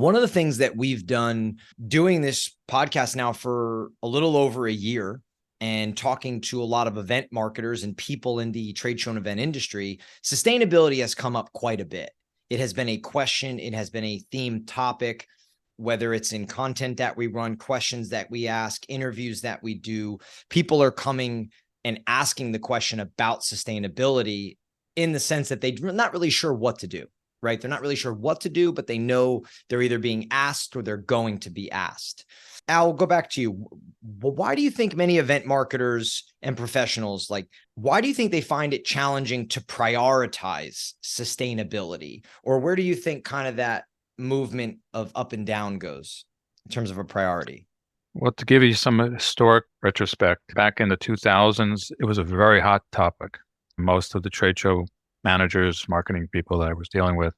One of the things that we've done doing this podcast now for a little over a year and talking to a lot of event marketers and people in the trade show and event industry, sustainability has come up quite a bit. It has been a question. It has been a themed topic, whether it's in content that we run, questions that we ask, interviews that we do. People are coming and asking the question about sustainability in the sense that they're not really sure what to do. Right? They're not really sure what to do, but they know they're either being asked or they're going to be asked. Al, we'll go back to you. Why do you think many event marketers and professionals, why do you think they find it challenging to prioritize sustainability? Or where do you think kind of that movement of up and down goes in terms of a priority? Well, to give you some historic retrospect, back in the 2000s, it was a very hot topic. Most of the trade show managers, marketing people that I was dealing with,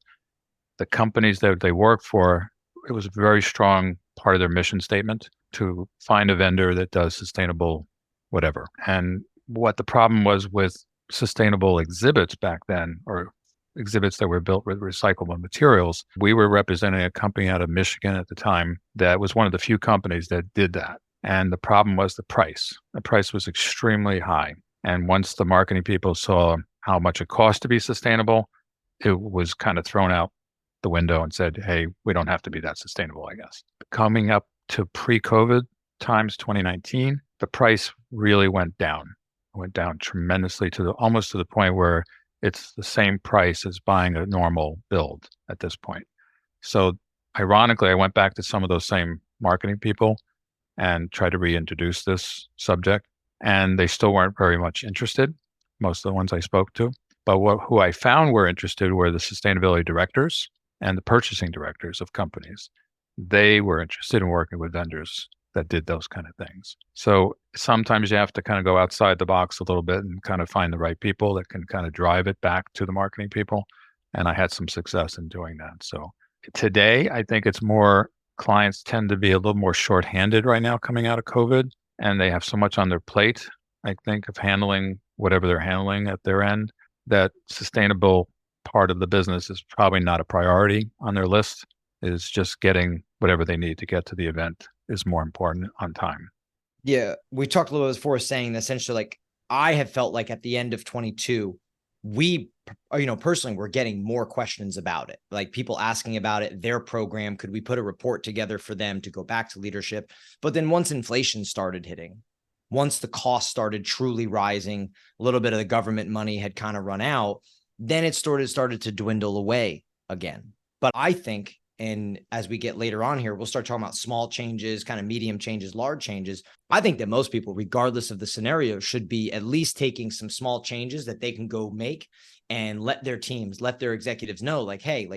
the companies that they work for, it was a very strong part of their mission statement to find a vendor that does sustainable whatever. And what the problem was with sustainable exhibits back then, or exhibits that were built with recyclable materials, we were representing a company out of Michigan at the time that was one of the few companies that did that. And the problem was the price. The price was extremely high. And once the marketing people saw how much it cost to be sustainable, it was kind of thrown out the window and said, hey, we don't have to be that sustainable, I guess. Coming up to pre-COVID times 2019, the price really went down. It went down tremendously almost to the point where it's the same price as buying a normal build at this point. So ironically, I went back to some of those same marketing people and tried to reintroduce this subject, and they still weren't very much interested. Most of the ones I spoke to. But who I found were interested were the sustainability directors and the purchasing directors of companies. They were interested in working with vendors that did those kind of things. So sometimes you have to kind of go outside the box a little bit and kind of find the right people that can kind of drive it back to the marketing people. And I had some success in doing that. So today, I think it's more, clients tend to be a little more shorthanded right now coming out of COVID, and they have so much on their plate, I think, of handling whatever they're handling at their end, that sustainable part of the business is probably not a priority on their list. Is just getting whatever they need to get to the event is more important on time. Yeah. We talked a little bit before saying that essentially, I have felt like at the end of 22, we, personally, we're getting more questions about it. Like people asking about it, their program, could we put a report together for them to go back to leadership? But then once inflation started hitting, once the cost started truly rising, a little bit of the government money had kind of run out, then it started to dwindle away again. But I think, and as we get later on here, we'll start talking about small changes, kind of medium changes, large changes. I think that most people, regardless of the scenario, should be at least taking some small changes that they can go make and let their teams, let their executives know, hey,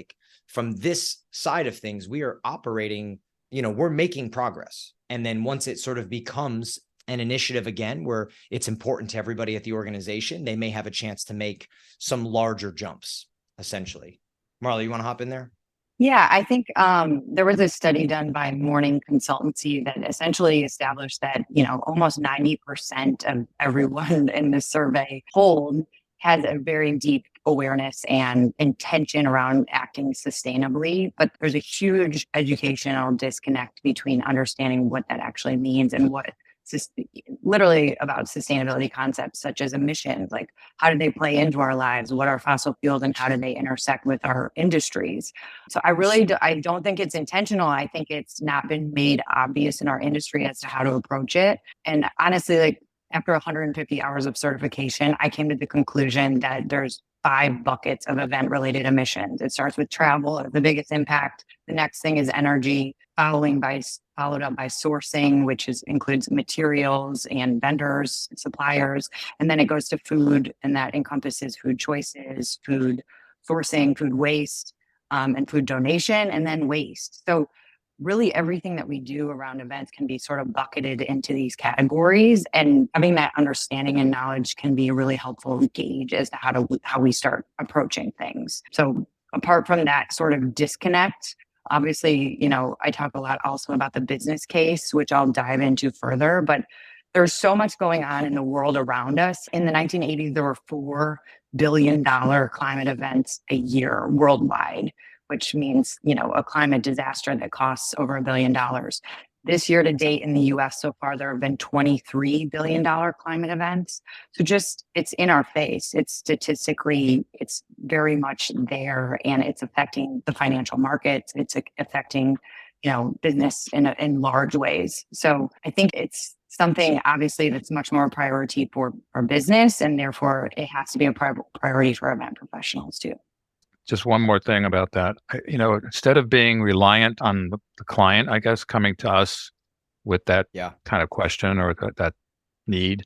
from this side of things, we are operating, we're making progress. And then once it sort of becomes an initiative again, where it's important to everybody at the organization, they may have a chance to make some larger jumps, essentially. Marley, you want to hop in there? Yeah, I think there was a study done by Morning Consultancy that essentially established that, almost 90% of everyone in the survey polled has a very deep awareness and intention around acting sustainably, but there's a huge educational disconnect between understanding what that actually means and what literally about sustainability concepts such as emissions, like how do they play into our lives, what are fossil fuels, and how do they intersect with our industries. So I don't think it's intentional. I think it's not been made obvious in our industry as to how to approach it. And honestly, after 150 hours of certification, I came to the conclusion that there's 5 buckets of event-related emissions. It starts with travel, the biggest impact. The next thing is energy, followed up by sourcing, which includes materials and vendors, suppliers. And then it goes to food, and that encompasses food choices, food sourcing, food waste, and food donation, and then waste. So really everything that we do around events can be sort of bucketed into these categories, and having that understanding and knowledge can be a really helpful gauge as to how we start approaching things. So apart from that sort of disconnect, obviously, I talk a lot also about the business case, which I'll dive into further, but there's so much going on in the world around us. In the 1980s, there were $4 billion climate events a year worldwide. which means, a climate disaster that costs over $1 billion. This year to date in the US so far, there have been $23 billion climate events. So it's in our face. It's statistically, it's very much there, and it's affecting the financial markets. It's affecting, business in large ways. So I think it's something obviously that's much more a priority for business, and therefore it has to be a priority for event professionals too. Just one more thing about that. Instead of being reliant on the client, I guess, coming to us with that kind of question or that need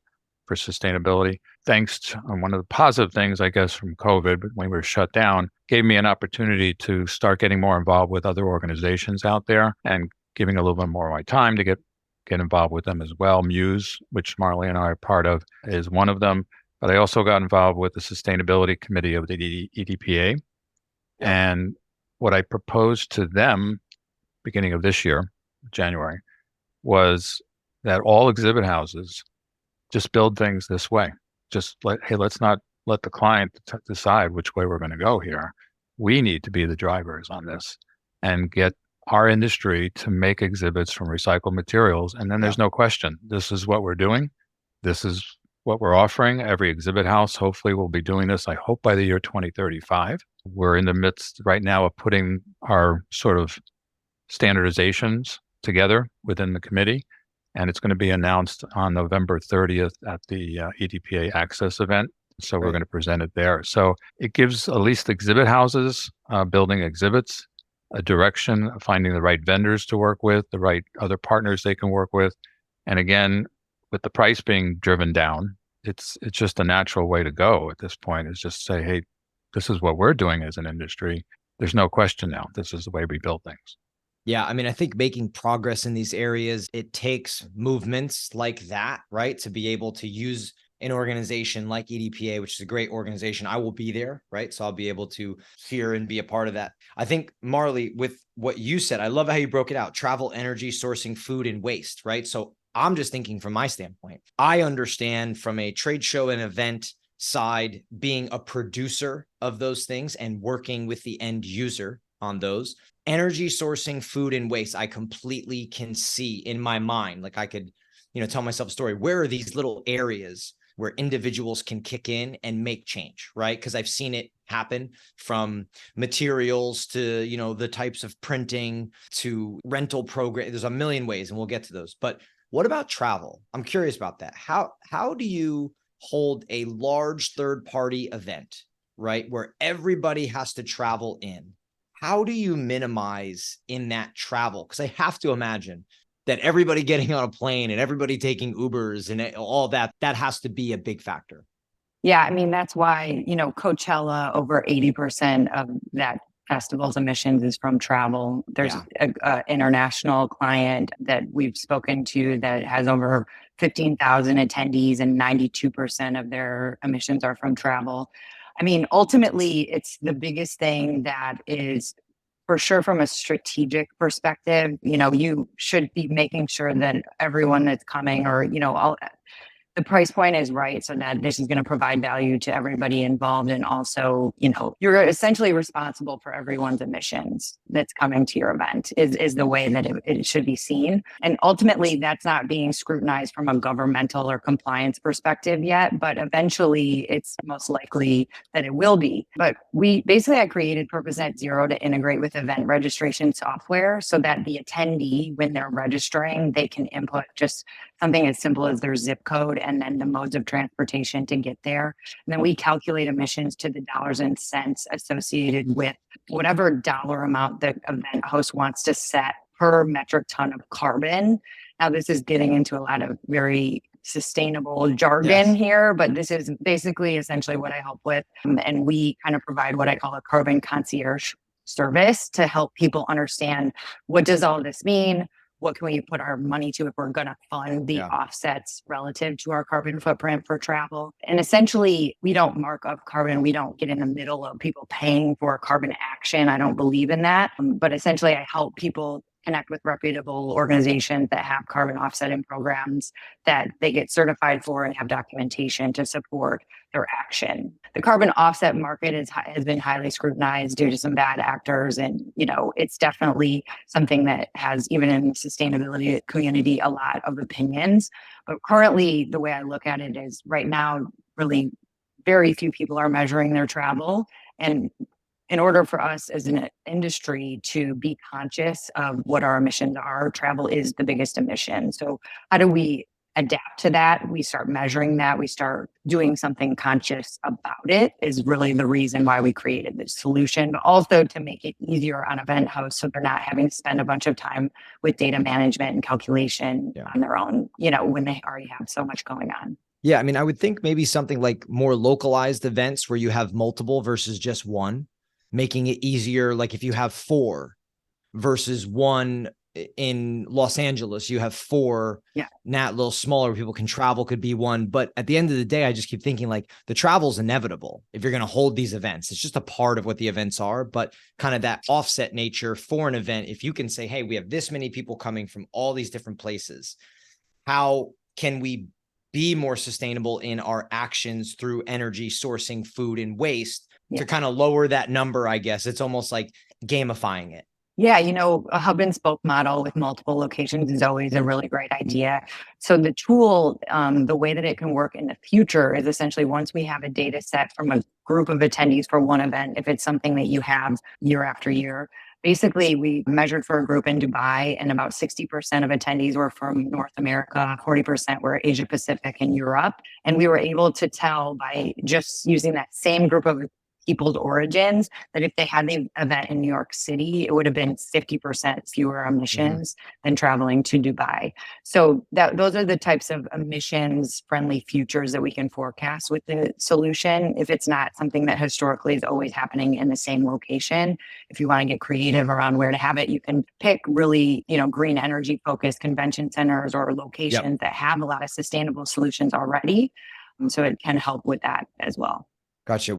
for sustainability, thanks to one of the positive things, I guess, from COVID, when we were shut down, gave me an opportunity to start getting more involved with other organizations out there and giving a little bit more of my time to get involved with them as well. Muse, which Marley and I are part of, is one of them. But I also got involved with the Sustainability Committee of the EDPA. And what I proposed to them beginning of this year, January, was that all exhibit houses just build things this way. Just let's not let the client decide which way we're going to go here. We need to be the drivers on this and get our industry to make exhibits from recycled materials. And then there's no question. This is what we're doing. This is what we're offering. Every exhibit house hopefully will be doing this, I hope, by the year 2035. We're in the midst right now of putting our sort of standardizations together within the committee, and it's going to be announced on November 30th at the EDPA Access event. So we're going to present it there. So it gives at least exhibit houses building exhibits a direction, finding the right vendors to work with, the right other partners they can work with. And again, with the price being driven down, it's just a natural way to go at this point, is just say, hey, this is what we're doing as an industry. There's no question now. This is the way we build things. Yeah. I mean, I think making progress in these areas, it takes movements like that, right? To be able to use an organization like EDPA, which is a great organization. I will be there, right? So I'll be able to hear and be a part of that. I think, Marley, with what you said, I love how you broke it out: travel, energy, sourcing, food, and waste, right? So I'm just thinking from my standpoint, I understand from a trade show and event side, being a producer of those things and working with the end user on those. Energy, sourcing, food, and waste, I completely can see in my mind. Like I could, tell myself a story. Where are these little areas where individuals can kick in and make change, right? Because I've seen it happen, from materials to, the types of printing to rental program. There's a million ways, and we'll get to those. But what about travel? I'm curious about that. How do you hold a large third-party event, right, where everybody has to travel in? How do you minimize in that travel? Because I have to imagine that everybody getting on a plane and everybody taking Ubers and all that has to be a big factor. Yeah, I mean, that's why, Coachella, over 80% of that festival's emissions is from travel. There's an international client that we've spoken to that has over 15,000 attendees, and 92% of their emissions are from travel. I mean, ultimately, it's the biggest thing that is, for sure, from a strategic perspective, you should be making sure that everyone that's coming, or, the price point is right, so that this is going to provide value to everybody involved. And also, you're essentially responsible for everyone's emissions that's coming to your event, is the way that it should be seen. And ultimately, that's not being scrutinized from a governmental or compliance perspective yet, but eventually it's most likely that it will be. But I created Purpose Net Zero to integrate with event registration software, so that the attendee, when they're registering, they can input just something as simple as their zip code and then the modes of transportation to get there. And then we calculate emissions to the dollars and cents associated with whatever dollar amount the event host wants to set per metric ton of carbon. Now, this is getting into a lot of very sustainable jargon here, but this is basically essentially what I help with. And we kind of provide what I call a carbon concierge service to help people understand, what does all this mean? What can we put our money to if we're going to fund the offsets relative to our carbon footprint for travel? And essentially, we don't mark up carbon. We don't get in the middle of people paying for carbon action. I don't believe in that. But essentially, I help people connect with reputable organizations that have carbon offsetting programs that they get certified for and have documentation to support their action. The carbon offset market has been highly scrutinized due to some bad actors. And, it's definitely something that has, even in the sustainability community, a lot of opinions. But currently, the way I look at it is right now, really very few people are measuring their travel. And in order for us as an industry to be conscious of what our emissions are, travel is the biggest emission. So how do we adapt to that? We start measuring that. We start doing something conscious about it is really the reason why we created this solution, but also to make it easier on event hosts so they're not having to spend a bunch of time with data management and calculation on their own, when they already have so much going on. Yeah. I mean, I would think maybe something like more localized events where you have multiple versus just one, making it easier. Like if you have 4 versus 1 in Los Angeles, you have 4, not a little smaller, people can travel, could be 1. But at the end of the day, I just keep thinking like the travel's inevitable if you're going to hold these events. It's just a part of what the events are, but kind of that offset nature for an event. If you can say, hey, we have this many people coming from all these different places, how can we be more sustainable in our actions through energy sourcing, food, and waste to kind of lower that number? I guess it's almost like gamifying it. Yeah, a hub and spoke model with multiple locations is always a really great idea. So the tool, the way that it can work in the future is essentially once we have a data set from a group of attendees for one event, if it's something that you have year after year, basically we measured for a group in Dubai and about 60% of attendees were from North America, 40% were Asia Pacific and Europe. And we were able to tell by just using that same group of people's origins that if they had the event in New York City, it would have been 50% fewer emissions than traveling to Dubai. So those are the types of emissions friendly futures that we can forecast with the solution. If it's not something that historically is always happening in the same location, if you want to get creative around where to have it, you can pick really, green energy focused convention centers or locations that have a lot of sustainable solutions already. So it can help with that as well. Gotcha.